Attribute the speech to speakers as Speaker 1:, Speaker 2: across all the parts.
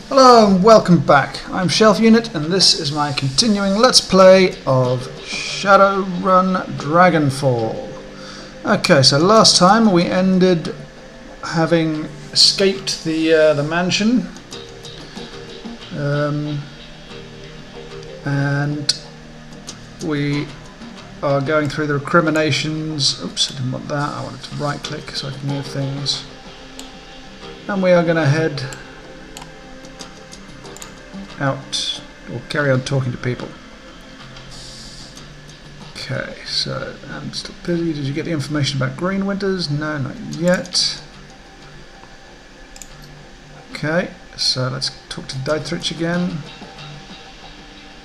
Speaker 1: Hello and welcome back. I'm Shelf Unit and this is my continuing Let's Play of Shadowrun Dragonfall. Okay, so last time we ended having escaped the mansion and we are going through the recriminations. Oops, I didn't want that. I wanted to right click so I can move things. And we are going to head out or carry on talking to people. Okay, so I'm still busy. Did you get the information about Green Winters? No, not yet. Okay, so let's talk to Dietrich again.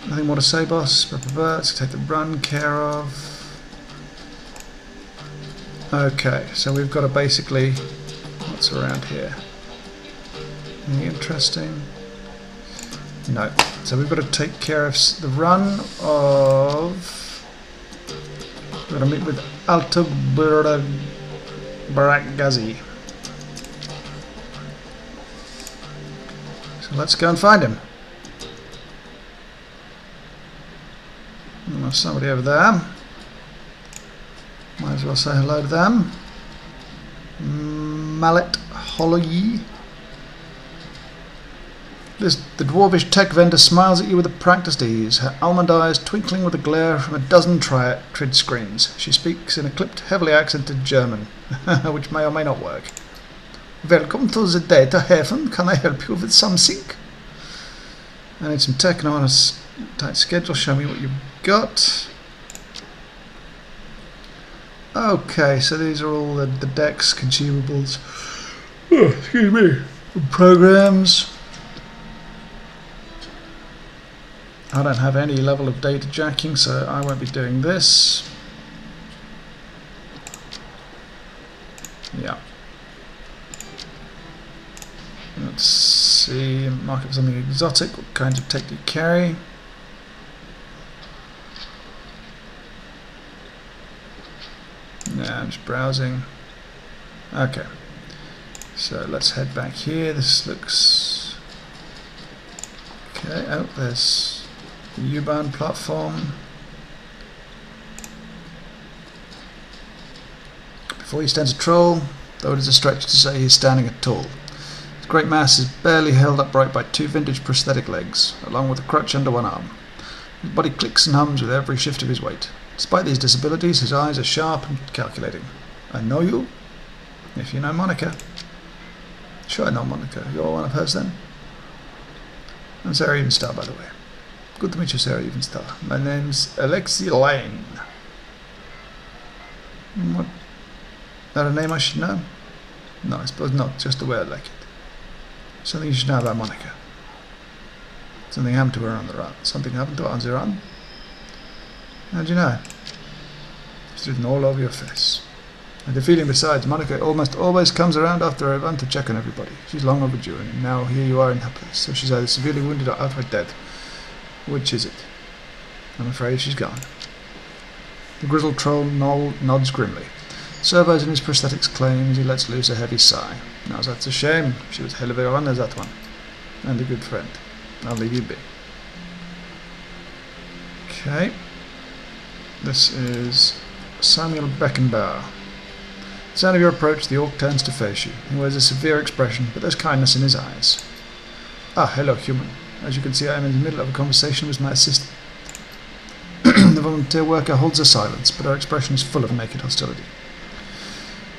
Speaker 1: Nothing more to say, boss. Let's take the run care of. Okay, so we've got to basically, what's around here? Anything interesting? No. So we've got to take care of the run of... We're going to meet with Alto Baragazi. So let's go and find him. There's somebody over there. Might as well say hello to them. Mallet Holloyi. The dwarvish tech vendor smiles at you with a practiced ease, her almond eyes twinkling with a glare from a dozen trid screens. She speaks in a clipped, heavily accented German, which may or may not work. Welcome to the data heaven. Can I help you with something? I need some tech and I'm on a tight schedule. Show me what you've got. Okay, so these are all the decks, consumables, excuse me, programs. I don't have any level of data jacking, so I won't be doing this. Yeah. Let's see, mark up something exotic. What kinds of tech do you carry? Nah, I'm just browsing. Okay. So let's head back here. This looks... Okay, oh, there's... the U-Bahn platform. Before he stands a troll, though it is a stretch to say he's standing at tall. His great mass is barely held upright by two vintage prosthetic legs, along with a crutch under one arm. His body clicks and hums with every shift of his weight. Despite these disabilities, his eyes are sharp and calculating. I know you? If you know Monica. Sure, I know Monica. You're one of hers then? I'm Sarah Evenstar, by the way. Good to meet you, Sarah Evenstar. My name's Alexi Lane. What? That a name I should know? No, I suppose not, just the way I like it. Something you should know about Monica. Something happened to her on the run. Something happened to her on the run? How'd you know? It's written all over your face. And the feeling besides, Monica almost always comes around after a run to check on everybody. She's long overdue, and now here you are in her place. So she's either severely wounded or outright dead. Which is it? I'm afraid she's gone. The grizzled troll nods grimly. Servos in his prosthetics claim as he lets loose a heavy sigh. Now that's a shame. She was hell of a runner, that one. And a good friend. I'll leave you be. Okay. This is Samuel Beckenbauer. At the sound of your approach, the orc turns to face you. He wears a severe expression, but there's kindness in his eyes. Ah, hello, human. As you can see, I am in the middle of a conversation with my assistant. The volunteer worker holds her silence, but her expression is full of naked hostility.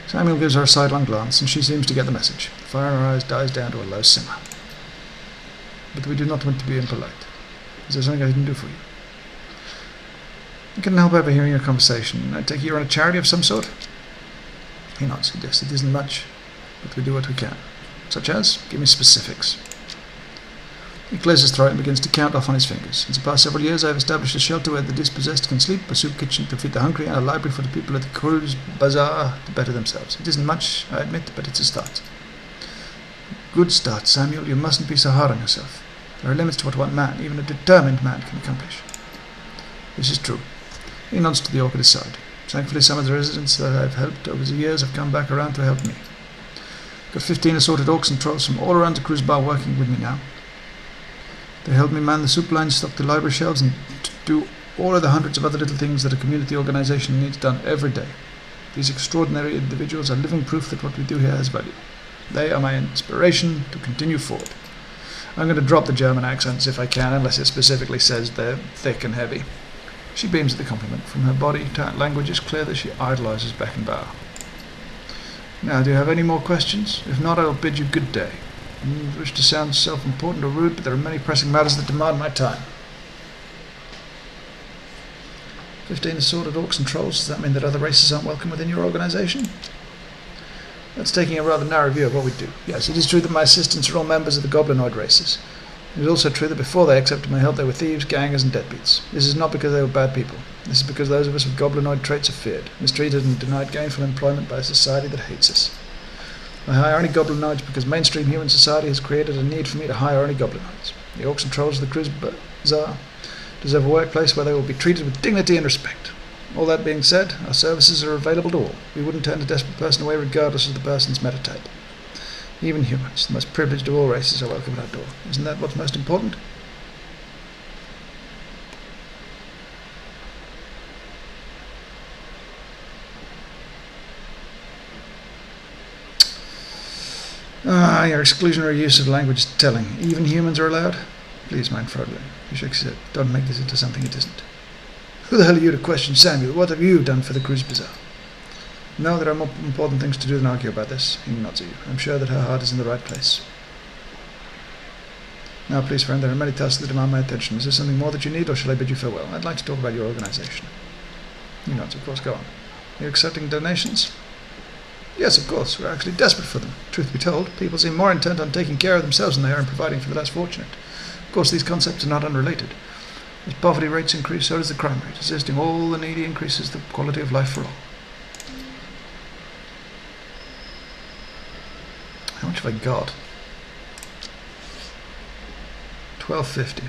Speaker 1: Samuel gives her a sidelong glance, and she seems to get the message. The fire in her eyes dies down to a low simmer. But we do not want to be impolite. Is there something I can do for you? I couldn't help overhearing your conversation. I take you're on a charity of some sort? He nods. Yes, it isn't much, but we do what we can. Such as? Give me specifics. He clears his throat and begins to count off on his fingers. In the past several years I have established a shelter where the dispossessed can sleep, a soup kitchen to feed the hungry, and a library for the people at the cruise bazaar to better themselves. It isn't much, I admit, but it's a start. Good start, Samuel. You mustn't be so hard on yourself. There are limits to what one man, even a determined man, can accomplish. This is true. He nods to the orc at his side. Thankfully, some of the residents that I've helped over the years have come back around to help me. Got 15 assorted orcs and trolls from all around the cruise bar working with me now. They help me man the soup lines, stock the library shelves, and do all of the hundreds of other little things that a community organisation needs done every day. These extraordinary individuals are living proof that what we do here has value. They are my inspiration to continue forward. I'm going to drop the German accents if I can, unless it specifically says they're thick and heavy. She beams at the compliment. From her body to her language, it's clear that she idolises Beckenbauer. Now, do you have any more questions? If not, I'll bid you good day. I don't wish to sound self-important or rude, but there are many pressing matters that demand my time. 15 assorted orcs and trolls. Does that mean that other races aren't welcome within your organisation? That's taking a rather narrow view of what we do. Yes, it is true that my assistants are all members of the goblinoid races. It is also true that before they accepted my help they were thieves, gangers and deadbeats. This is not because they were bad people. This is because those of us with goblinoid traits are feared, mistreated and denied gainful employment by a society that hates us. I hire only goblinoids because mainstream human society has created a need for me to hire only goblinoids. The orcs and trolls of the Cruise Bazaar deserve a workplace where they will be treated with dignity and respect. All that being said, our services are available to all. We wouldn't turn a desperate person away regardless of the person's metatype. Even humans, the most privileged of all races, are welcome at our door. Isn't that what's most important? Your exclusionary use of language is telling. Even humans are allowed? Please, mein Fräulein. He shakes his head. Don't make this into something it isn't. Who the hell are you to question Samuel? What have you done for the Cruise Bazaar? No, there are more important things to do than argue about this. He nods at you. I'm sure that her heart is in the right place. Now, please, friend, there are many tasks that demand my attention. Is there something more that you need, or shall I bid you farewell? I'd like to talk about your organisation. He nods. Of course, go on. Are you accepting donations? Yes, of course. We're actually desperate for them. Truth be told, people seem more intent on taking care of themselves than they are on providing for the less fortunate. Of course, these concepts are not unrelated. As poverty rates increase, so does the crime rate. Assisting all the needy increases the quality of life for all. How much have I got? $12.50.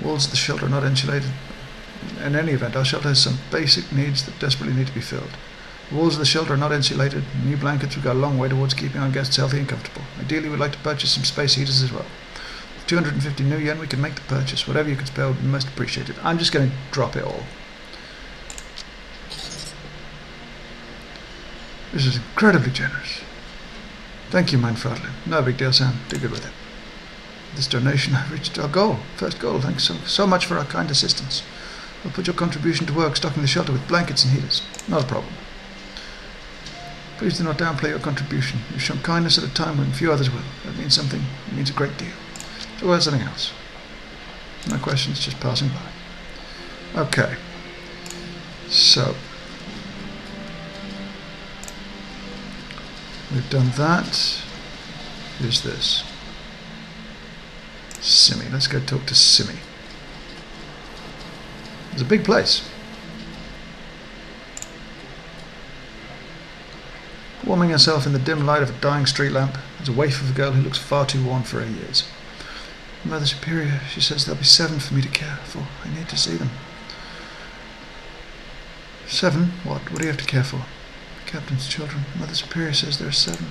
Speaker 1: Walls of the shelter are not insulated. In any event, our shelter has some basic needs that desperately need to be filled. The walls of the shelter are not insulated. New blankets will go a long way towards keeping our guests healthy and comfortable. Ideally, we'd like to purchase some space heaters as well. With 250 new yen, we can make the purchase. Whatever you could spare would be most appreciated. I'm just going to drop it all. This is incredibly generous. Thank you, mein Fräulein. No big deal, Sam. Do good with it. This donation, I've reached our goal. First goal. Thanks so much for our kind assistance. I'll put your contribution to work stocking the shelter with blankets and heaters. Not a problem. Please do not downplay your contribution. You've shown kindness at a time when few others will. That means something. It means a great deal. So where's something else? No questions, just passing by. Okay. So we've done that. Who's this? Simi. Let's go talk to Simi. It's a big place. Warming herself in the dim light of a dying street lamp is a waif of a girl who looks far too worn for her years. Mother Superior, she says there'll be 7 for me to care for. I need to see them. 7? What? What do you have to care for? The captain's children. Mother Superior says there are 7.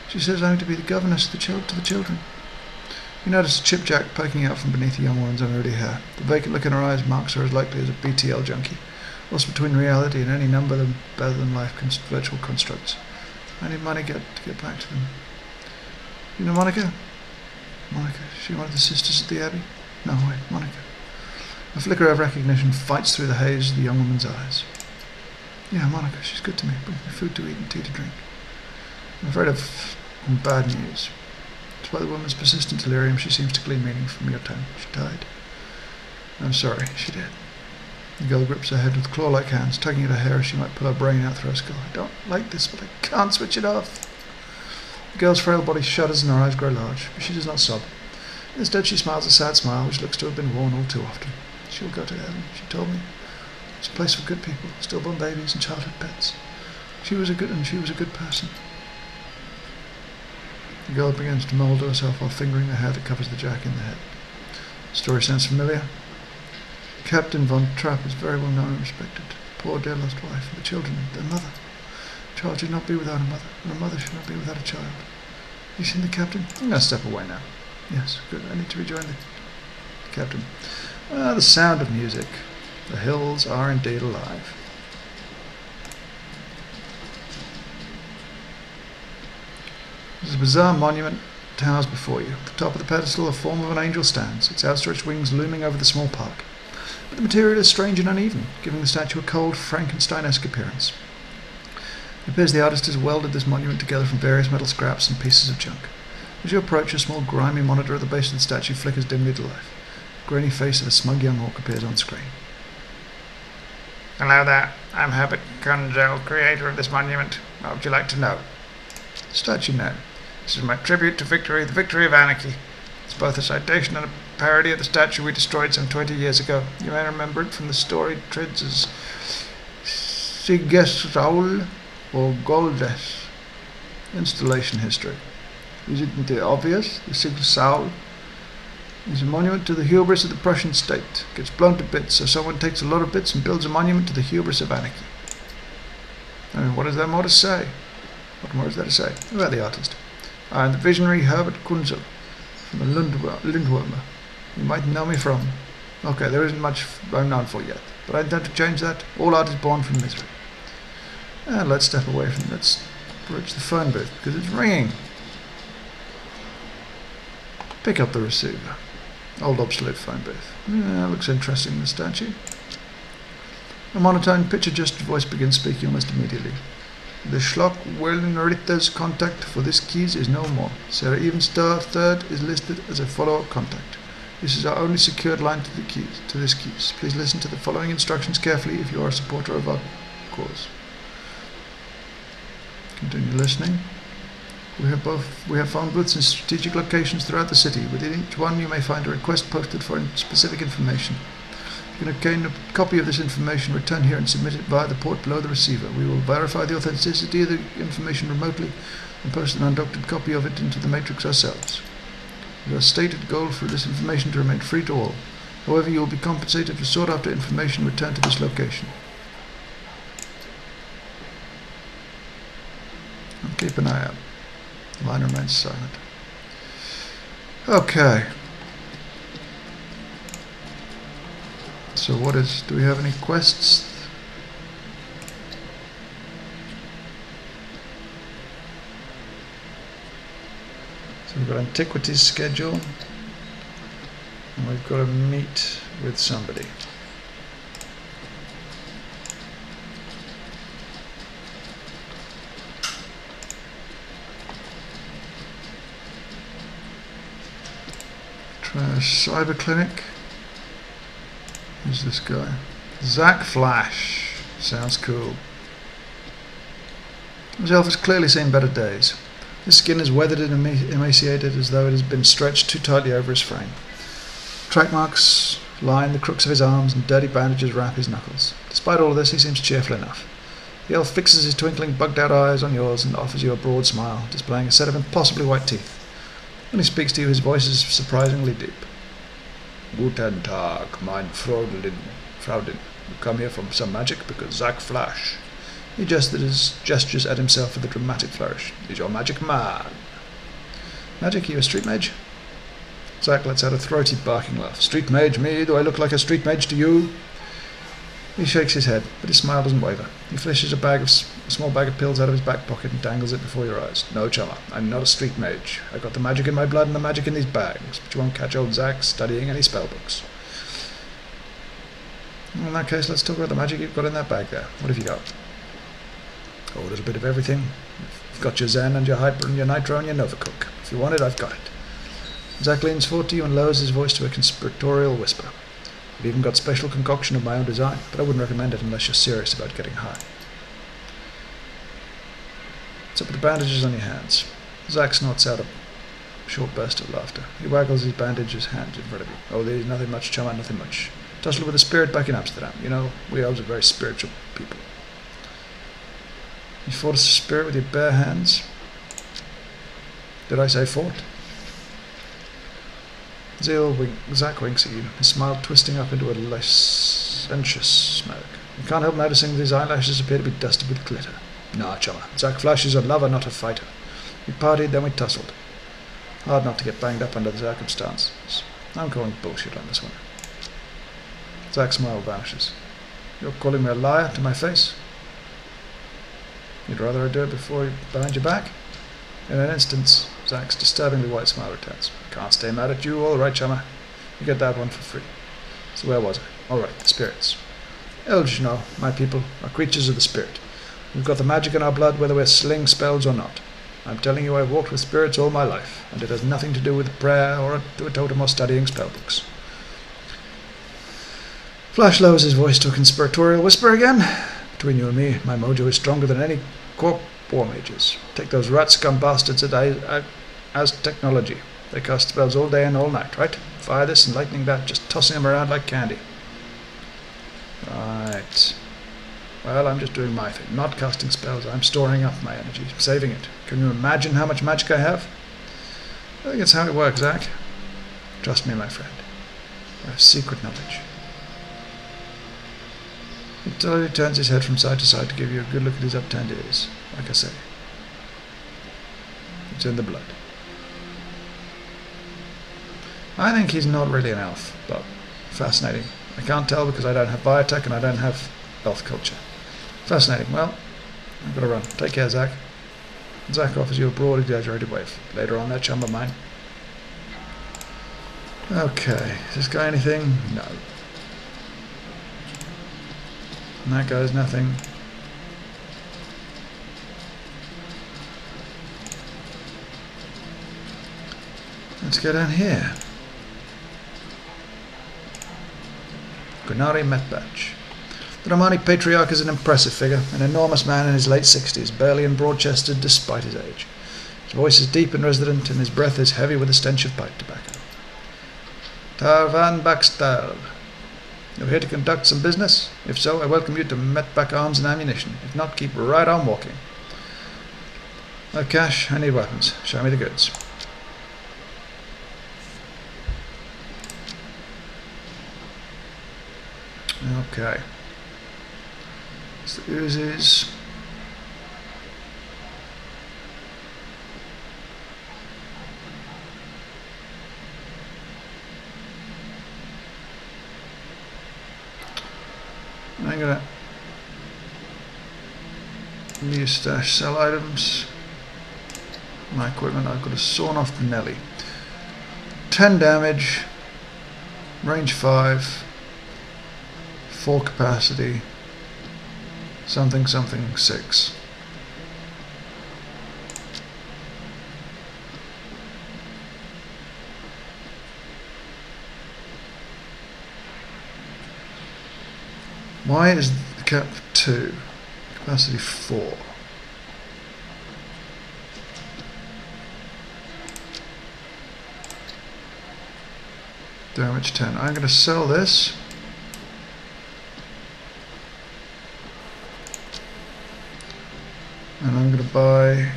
Speaker 1: She says I'm to be the governess to the children. You notice a chipjack poking out from beneath the young woman's unruly hair. The vacant look in her eyes marks her as likely as a BTL junkie, lost between reality and any number of better-than-life virtual constructs. I need money to get back to them. You know Monica? Monica, is she one of the sisters at the Abbey? No, wait, Monica. A flicker of recognition fights through the haze of the young woman's eyes. Yeah, Monica, she's good to me. Brings me food to eat and tea to drink. I'm afraid of bad news. Despite the woman's persistent delirium, she seems to glean meaning from your tone. She died. I'm sorry, she did. The girl grips her head with claw-like hands, tugging at her hair as she might pull her brain out through her skull. I don't like this, but I can't switch it off. The girl's frail body shudders and her eyes grow large, but she does not sob. Instead, she smiles a sad smile, which looks to have been worn all too often. She'll go to heaven, she told me. It's a place for good people, stillborn babies and childhood pets. She was a good person. The girl begins to mould herself while fingering the hair that covers the jack in the head. The story sounds familiar. Captain Von Trapp is very well known and respected. Poor dear lost wife and the children, their mother. The child should not be without a mother, and a mother should not be without a child. You seen the captain? I'm going to step away now. Yes, good. I need to rejoin the captain. The sound of music. The hills are indeed alive. There's a bizarre monument towers before you. At the top of the pedestal, a form of an angel stands, its outstretched wings looming over the small park. But the material is strange and uneven, giving the statue a cold, Frankenstein-esque appearance. It appears the artist has welded this monument together from various metal scraps and pieces of junk. As you approach, a small grimy monitor at the base of the statue flickers dimly to life. The grainy face of a smug young orc appears on screen.
Speaker 2: Hello there, I'm Herbert Kunzel, creator of this monument. What would you like to know?
Speaker 1: Statue name.
Speaker 2: This is my tribute to Victory, the Victory of Anarchy. It's both a citation and a parody of the statue we destroyed some 20 years ago. You may remember it from the story treads as Sigesraul or Goldes.
Speaker 1: Installation history. Isn't it obvious? The Sigesraul is a monument to the hubris of the Prussian state. It gets blown to bits, so someone takes a lot of bits and builds a monument to the hubris of anarchy. I mean, what is there more to say? What more is there to say? About the artist. I am the visionary Herbert Kunzel from the Lindwormer. You might know me from. Okay, there isn't much I'm known for yet, but I intend to change that. All art is born from misery. And let's step away from. Let's approach the phone booth because it's ringing. Pick up the receiver. Old obsolete phone booth. Yeah, looks interesting, the statue. A monotone, pitch-adjusted voice begins speaking almost immediately. The Schlock-Wellenritter's contact for this keys is no more. Sarah Evenstar III is listed as a follow-up contact. This is our only secured line to this keys. Please listen to the following instructions carefully if you are a supporter of our cause. Continue listening. We have phone booths in strategic locations throughout the city. Within each one you may find a request posted for specific information. If you can obtain a copy of this information, return here and submit it via the port below the receiver. We will verify the authenticity of the information remotely and post an undoctored copy of it into the matrix ourselves. It is our stated goal for this information to remain free to all. However, you will be compensated for sought after information returned to this location. And keep an eye out. The line remains silent. Okay. So do we have any quests? So we've got antiquities schedule. And we've got to meet with somebody. Cyber clinic. Who's this guy? Zach Flash. Sounds cool. This elf has clearly seen better days. His skin is weathered and emaciated as though it has been stretched too tightly over his frame. Track marks line the crooks of his arms and dirty bandages wrap his knuckles. Despite all of this, he seems cheerful enough. The elf fixes his twinkling, bugged-out eyes on yours and offers you a broad smile, displaying a set of impossibly white teeth. When he speaks to you, his voice is surprisingly deep. Guten Tag, mein Fraulein. You come here from some magic because Zach Flash. He gestures at himself with a dramatic flourish. He's your magic man. Magic? You a street mage? Zach lets out a throaty barking laugh. Street mage, me? Do I look like a street mage to you? He shakes his head, but his smile doesn't waver. He fishes a small bag of pills out of his back pocket and dangles it before your eyes. No, chummer, I'm not a street mage. I've got the magic in my blood and the magic in these bags, but you won't catch old Zach studying any spellbooks. In that case, let's talk about the magic you've got in that bag there. What have you got? Oh, a little bit of everything. You've got your Zen and your Hyper and your Nitro and your Novacook. If you want it, I've got it. Zach leans forward to you and lowers his voice to a conspiratorial whisper. I've even got special concoction of my own design, but I wouldn't recommend it unless you're serious about getting high. What's up with the bandages on your hands? Zach snorts out a short burst of laughter. He waggles his bandages hands in front of you. Oh, there's nothing much, chummer, nothing much. Tussled with a spirit back in Amsterdam. You know, we elves are very spiritual people. You fought a spirit with your bare hands? Did I say fought? Zach winks at you, his smile twisting up into a licentious smirk. You can't help noticing that his eyelashes appear to be dusted with glitter. Nah, chummer. Zack Flash is a lover, not a fighter. We partied, then we tussled. Hard not to get banged up under the circumstances. I'm calling bullshit on this one. Zack's smile vanishes. You're calling me a liar to my face? You'd rather I do it behind your back? In an instant, Zack's disturbingly white smile returns. Can't stay mad at you, all right, chummer. You get that one for free. So where was I? All right, the spirits. Elves, you know, my people, are creatures of the spirit. We've got the magic in our blood, whether we're sling spells or not. I'm telling you, I've walked with spirits all my life, and it has nothing to do with prayer or a totem or studying spellbooks. Flash lowers his voice to a conspiratorial whisper again. Between you and me, my mojo is stronger than any corp war mages. Take those rat scum bastards as technology. They cast spells all day and all night, right? Fire this and lightning that, just tossing them around like candy. Right. Well, I'm just doing my thing, not casting spells. I'm storing up my energy, saving it. Can you imagine how much magic I have? I think it's how it works, Zack. Trust me, my friend. I have secret knowledge. He slowly turns his head from side to side to give you a good look at his upturned ears. Like I say, it's in the blood. I think he's not really an elf, but fascinating. I can't tell because I don't have biotech and I don't have elf culture. Fascinating. Well, I've got to run. Take care, Zack. Zack offers you a broad, exaggerated wave. Later on, that chum of mine. Okay. Has this guy anything? No. And that guy's nothing. Let's go down here. Granari Metbatch. The Romani Patriarch is an impressive figure, an enormous man in his late 60s, burly and broad-chested despite his age. His voice is deep and resonant, and his breath is heavy with the stench of pipe tobacco. Tarvan Bakstal. You're here to conduct some business? If so, I welcome you to Metback Arms and Ammunition. If not, keep right on walking. No cash, I need weapons. Show me the goods. Okay. So the oozes. I'm gonna new stash sell items. My equipment, I've got a sawn off Nelly. 10 damage, range 5, 4 capacity, something 6. Why is the cap 2? Capacity 4. Damage 10. I'm going to sell this. And I'm going to buy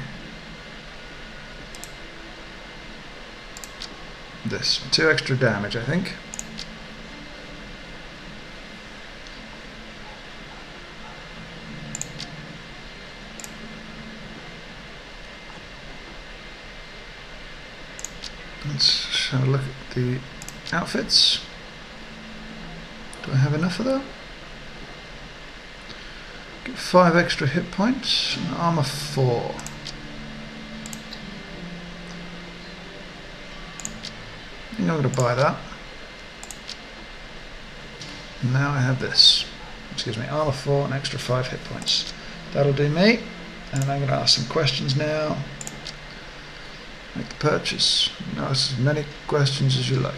Speaker 1: this. 2 extra damage, I think. Let's have a look at the outfits. Do I have enough of that? Get 5 extra hit points and armor 4. I think I'm going to buy that. And now I have this. Excuse me, armor 4 and extra 5 hit points. That'll do me. And I'm going to ask some questions now. Make the purchase. Ask as many questions as you like.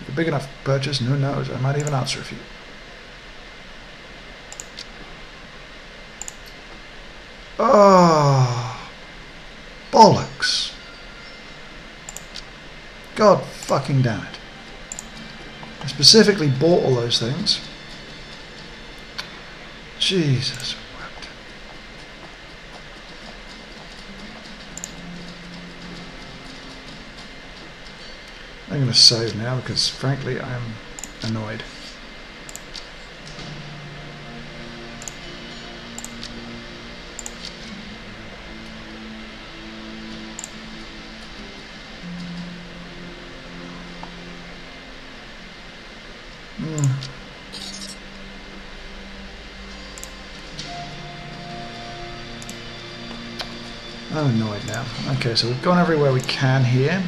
Speaker 1: A big enough purchase, and who knows, I might even answer a few. Oh, bollocks. God fucking damn it. I specifically bought all those things. Jesus. I'm going to save now because, frankly, I'm annoyed. I'm annoyed now. Okay, so we've gone everywhere we can here.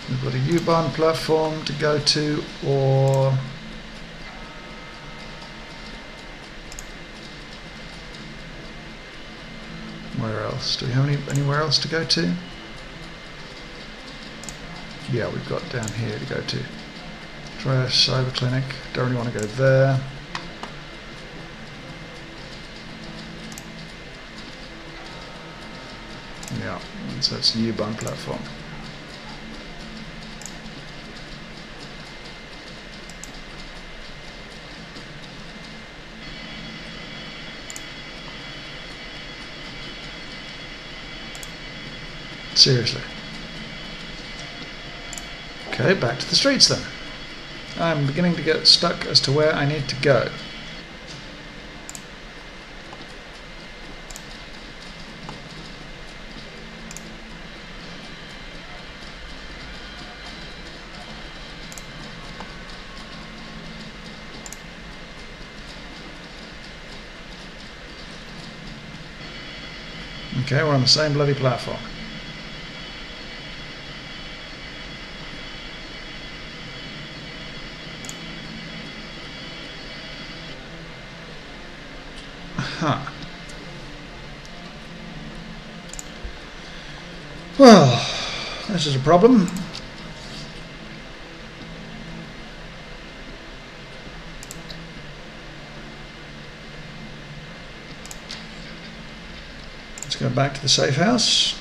Speaker 1: We've got a U-Bahn platform to go to, or where else? Do we have anywhere else to go to? Yeah, we've got down here to go to. Try a cyber clinic. Don't really want to go there. Yeah, so it's the U-Bahn platform. Seriously. Okay, back to the streets then. I'm beginning to get stuck as to where I need to go. Okay, we're on the same bloody platform. Huh. Well, this is a problem. Let's go back to the safe house.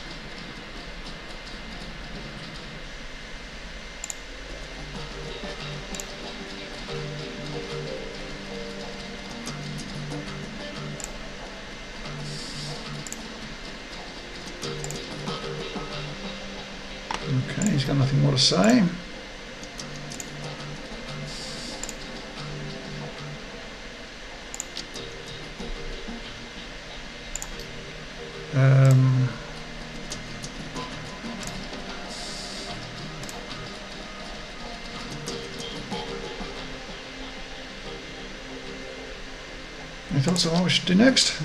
Speaker 1: Okay, he's got nothing more to say. Any thoughts on what we should do next?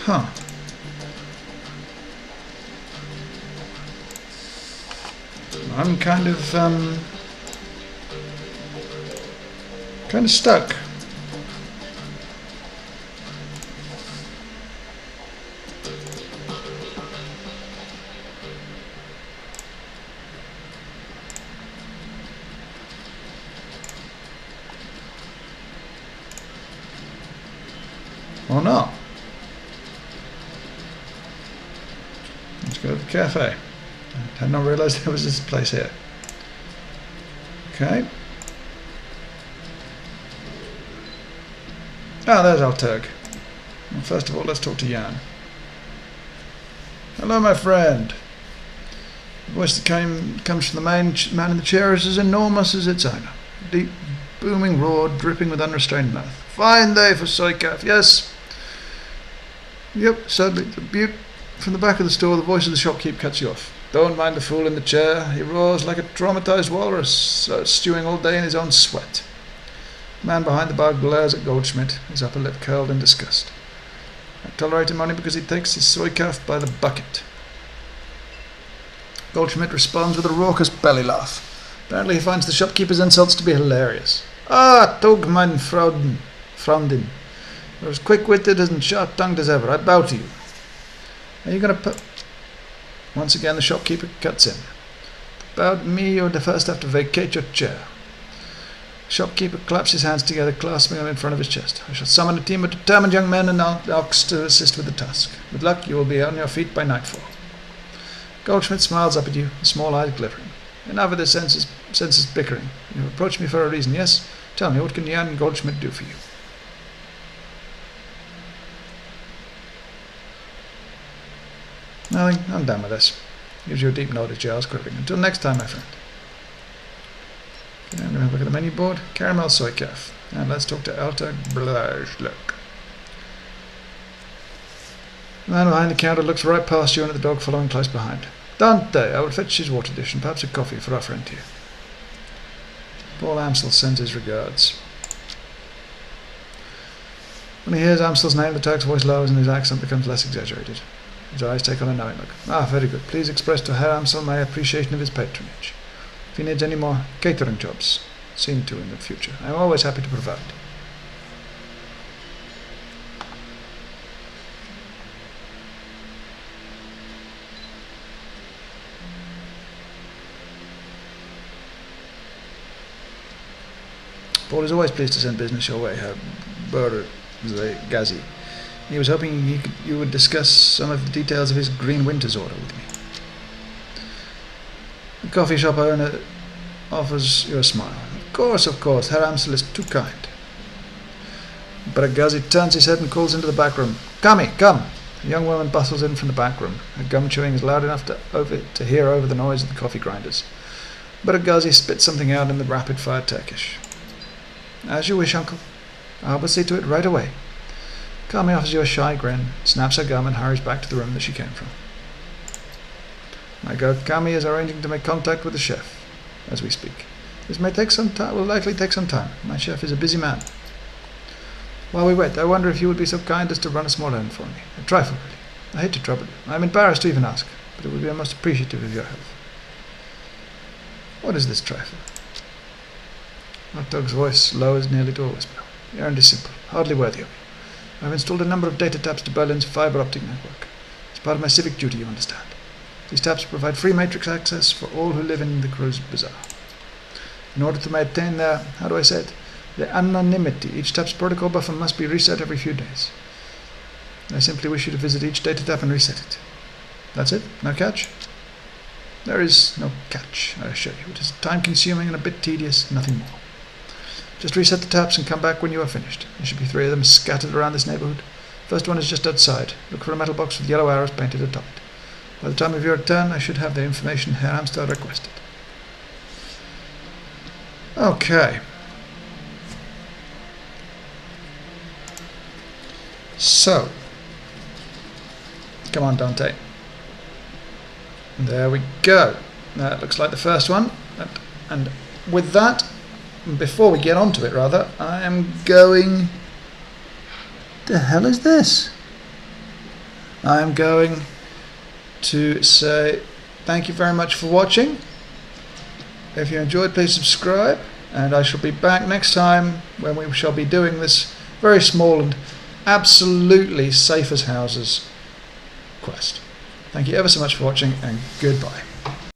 Speaker 1: Huh. I'm kind of stuck. Or not. Let's go to the cafe. I had not realised there was this place here. Okay. Ah, there's our Turk. Well, first of all, let's talk to Jan. Hello, my friend. The voice that comes from the man in the chair is as enormous as its owner. Deep, booming roar, dripping with unrestrained mouth. Fine day for Soykaf, yes. Yep, suddenly, the butte from the back of the store, the voice of the shopkeep cuts you off. Don't mind the fool in the chair. He roars like a traumatized walrus, stewing all day in his own sweat. The man behind the bar glares at Goldschmidt, his upper lip curled in disgust. I tolerate him only because he takes his Soykaf by the bucket. Goldschmidt responds with a raucous belly laugh. Apparently he finds the shopkeeper's insults to be hilarious. Ah, Tug, mein Freundin. You're as quick-witted and sharp-tongued as ever. I bow to you. Are you going to put... Once again the shopkeeper cuts in. Bow to me, you'll first have to vacate your chair. The shopkeeper claps his hands together, clasping them in front of his chest. I shall summon a team of determined young men and ox to assist with the task. With luck, you will be on your feet by nightfall. Goldschmidt smiles up at you, his small eyes glittering. Enough of this senseless bickering. You have approached me for a reason, yes? Tell me, what can Jan Goldschmidt do for you? Nothing. I'm done with this. Gives you a deep nod as Giles quivering. Until next time, my friend. Okay, I'm going to have a look at the menu board. Caramel soy calf. And let's talk to Elta Blajluk. The man behind the counter looks right past you and at the dog following close behind. Dante, I will fetch his water dish and perhaps a coffee for our friend here. Paul Amstel sends his regards. When he hears Amstel's name, the Turk's voice lowers and his accent becomes less exaggerated. His eyes take on a knowing look. Ah, very good. Please express to Herr Amstel my appreciation of his patronage. If he needs any more catering jobs, seen to in the future, I am always happy to provide. Paul is always pleased to send business your way, Herr Gazi. He was hoping you would discuss some of the details of his Green Winters order with me. The coffee shop owner offers you a smile. Of course, Herr Amstel is too kind. Bragazi turns his head and calls into the back room. Come! A young woman bustles in from the back room. Her gum chewing is loud enough to hear over the noise of the coffee grinders. Bragazi spits something out in the rapid-fire Turkish. As you wish, uncle. I will see to it right away. Kami offers you a shy grin, snaps her gum and hurries back to the room that she came from. My girl Kami is arranging to make contact with the chef as we speak. This may take some time, will likely take some time. My chef is a busy man. While we wait, I wonder if you would be so kind as to run a small errand for me. A trifle, really. I hate to trouble you. I am embarrassed to even ask, but it would be most appreciative of your help. What is this trifle? Hot Dog's voice lowers nearly to a whisper. The errand is simple, hardly worthy of me. I have installed a number of data taps to Berlin's fiber optic network. It's part of my civic duty, you understand. These taps provide free matrix access for all who live in the Cruz Bazaar. In order to maintain their, their anonymity, each tap's protocol buffer must be reset every few days. I simply wish you to visit each data tap and reset it. That's it? No catch? There is no catch, I assure you. It is time-consuming and a bit tedious, nothing more. Just reset the taps and come back when you are finished. There should be 3 of them scattered around this neighborhood. First one is just outside. Look for a metal box with yellow arrows painted atop it. By the time of your return, I should have the information Herr Amstel requested. Okay. So. Come on, Dante. There we go. That looks like the first one. And with that, before we get on to it, rather, I am going... The hell is this? I am going to say thank you very much for watching. If you enjoyed, please subscribe, and I shall be back next time when we shall be doing this very small and absolutely safe as houses quest. Thank you ever so much for watching, and goodbye.